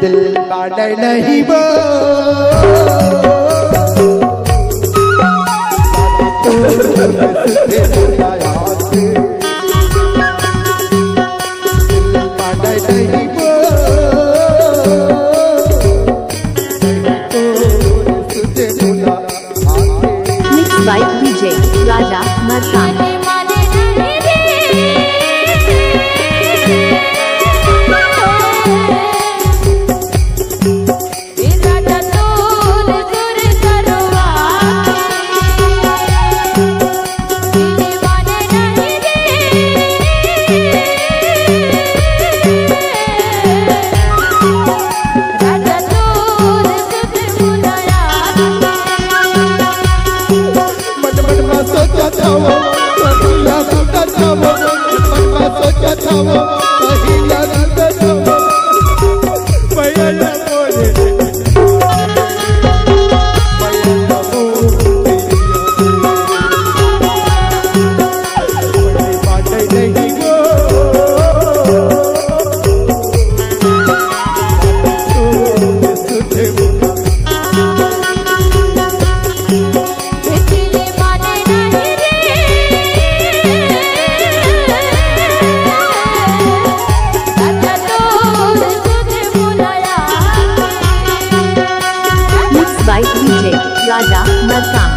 दिल माने नहीं वो Mixed by DJ Raja Markan. By DJ Raja Markan.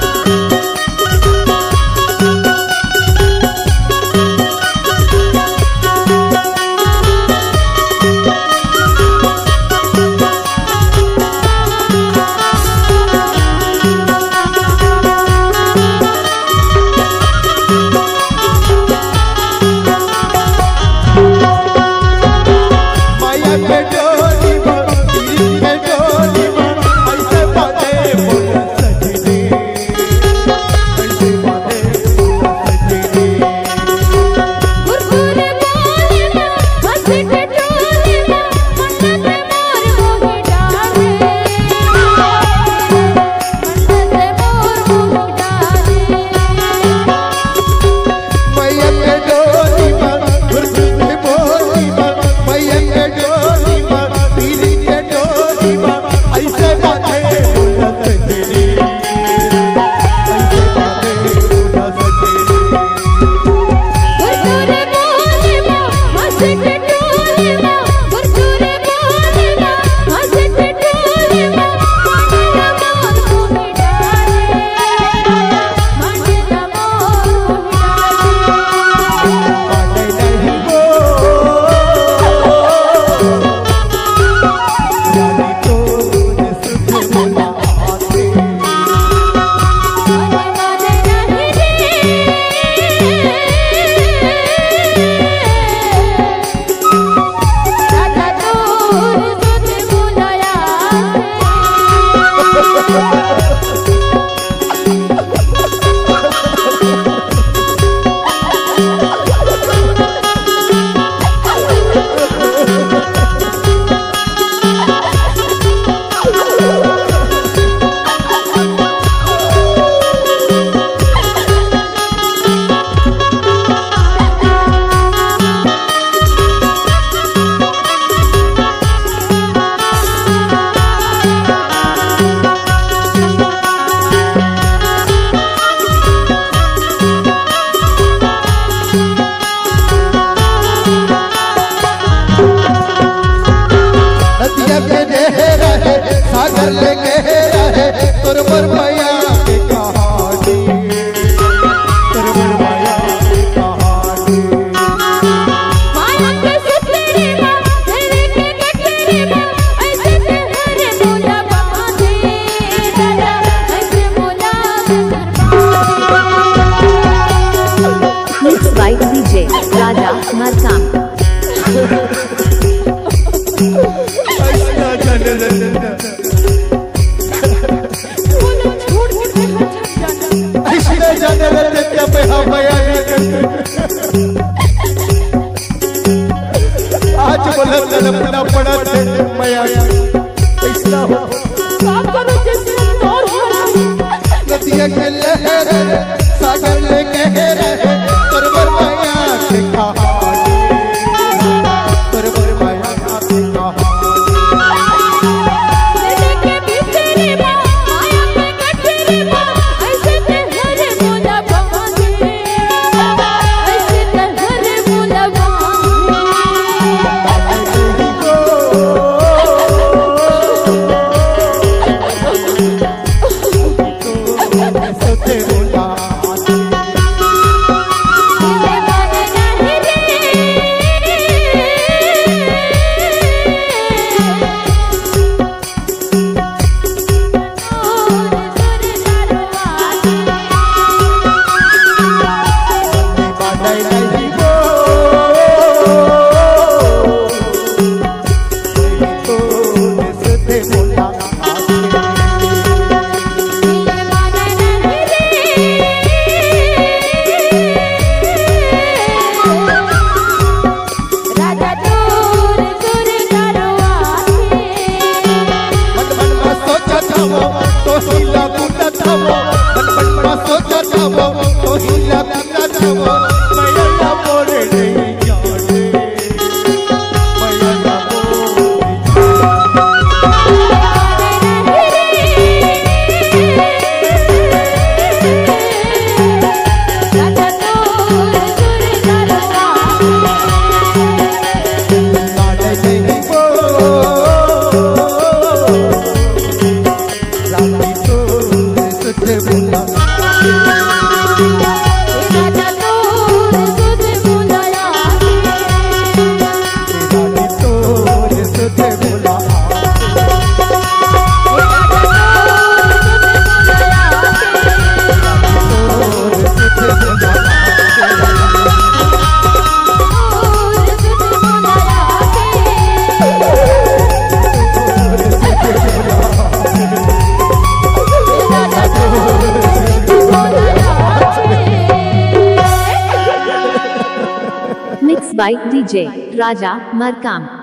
सागर लेके रहे तुर पर माया की कहानी, तुर पर माया की कहानी। माया के सपने में तेरे के कटरे में ऐसे तेरे बोला बांधे दादा, ऐसे बोला Mixed by DJ Raja Markan. आज बोला तड़पना पड़ा थे माया ऐसा हो नदिया के लहर सागर लेके रहे तुरबर माया की कहानी, तुरबर माया की कहानी। जाबो ओहिला बिना जाबो मैया मोरे नहीं जाने मैया Mixed by DJ Raja Markam.